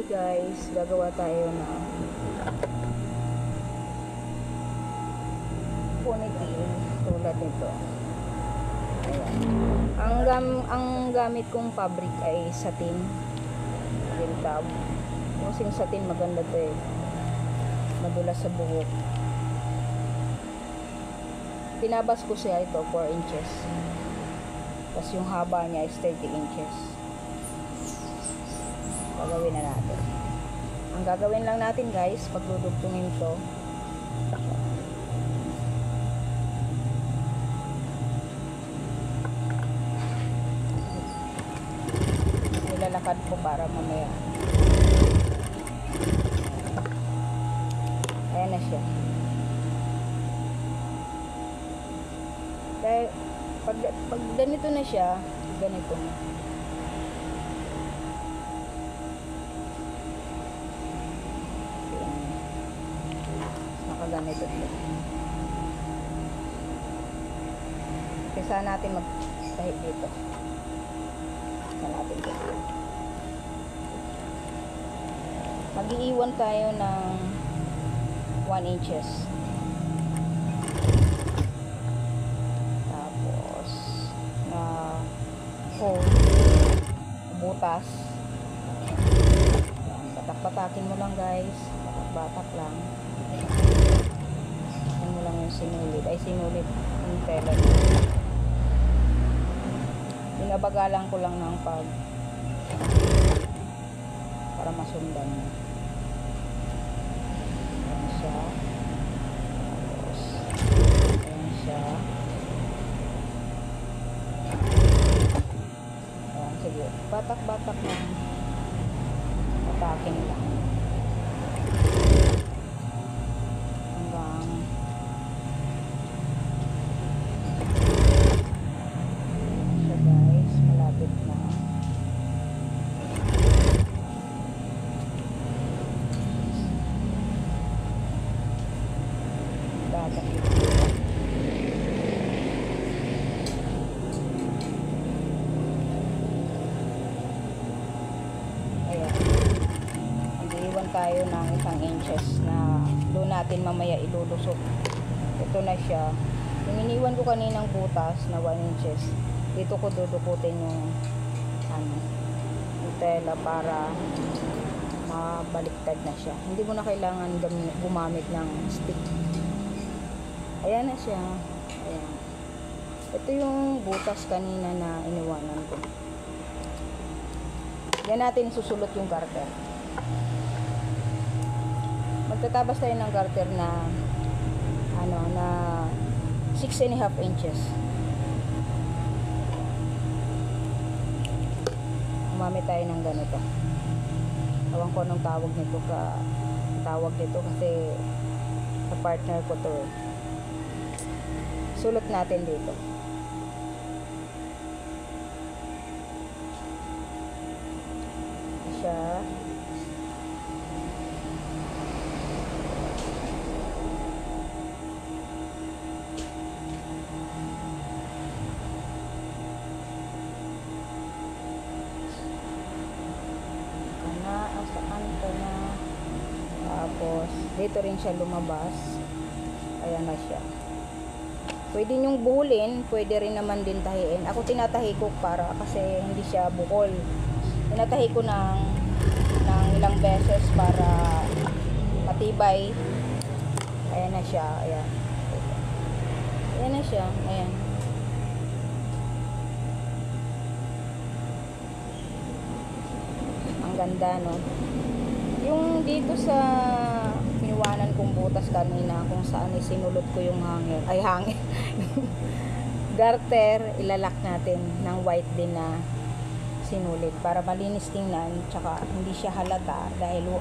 guys, gagawa tayo ng ponytail tulad nito. Ayan. Ang gamit kong fabric ay satin. Tab. Kasing satin maganda to eh. Madulas sa buhok. Tinabas ko siya ito 4 inches. Tapos yung haba niya is 30 inches. Gagawin na natin. Ang gagawin lang natin guys, pagdudugtungin to. Nilalakad ko para mamaya. Ayan na siya. Dahil pag ganito na siya, ganito na. Nakaganito siya. Kesa natin magtahi dito. Kesa natin dito. Mag-iiwan tayo ng 1 inches. Tapos na hole, butas. Ayan, batak-batakin mo lang guys. Batak-batak lang. Batakin mo lang yung sinulid. Ay, sinulid yung tela. Binabagalan ko lang ng para masundan mo. Ayan siya. Tapos ayan siya. Ayan, sige. Batak-batak lang. Batakin lang. Hanggang siya guys. Malapit na. Ayan. Mag-iwan tayo ng 1 inches na doon natin mamaya ilulusot. Ito na siya. Yung iniwan ko kaninang butas na 1 inches, dito ko dudukutin yung yung tela para mabaliktad na siya. Hindi mo na kailangan gumamit ng stick. Ayan na siya. Ayan. Ito yung butas kanina na iniwanan ko. Yan natin susulot yung garter. Magtatabas tayo ng garter na na 6.5 inches. Gumamit tayo ng ganito. Ewan ko anong tawag nito kasi sa partner ko to. Sulot natin dito. Siya. Saan ko na. Tapos dito rin siya lumabas. Ayan na siya. Pwede nyong buhulin, pwede rin naman din tahiin. Ako tinatahi ko kasi hindi siya bukol. Tinatahi ko ng ilang beses para matibay. Ayan na siya. Ayan. Ayan na siya. Ayan. Ang ganda, no? Yung dito sa iniwanan kong butas kanina, kung saan sinulot ko yung hangin. Garter, ilalak natin ng white din na sinulid para malinis tingnan, tsaka hindi siya halata dahil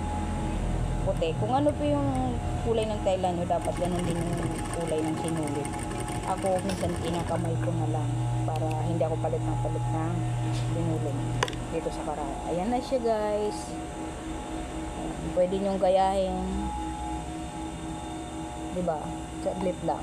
puti. Kung ano po yung kulay ng tela nyo, dapat ganun din yung kulay ng sinulid. Ako minsan kinakamay ko na lang para hindi ako palit ng sinulid dito sa karaya. Ayan na siya guys. Pwede nyong gayahin, diba? Saglit lang.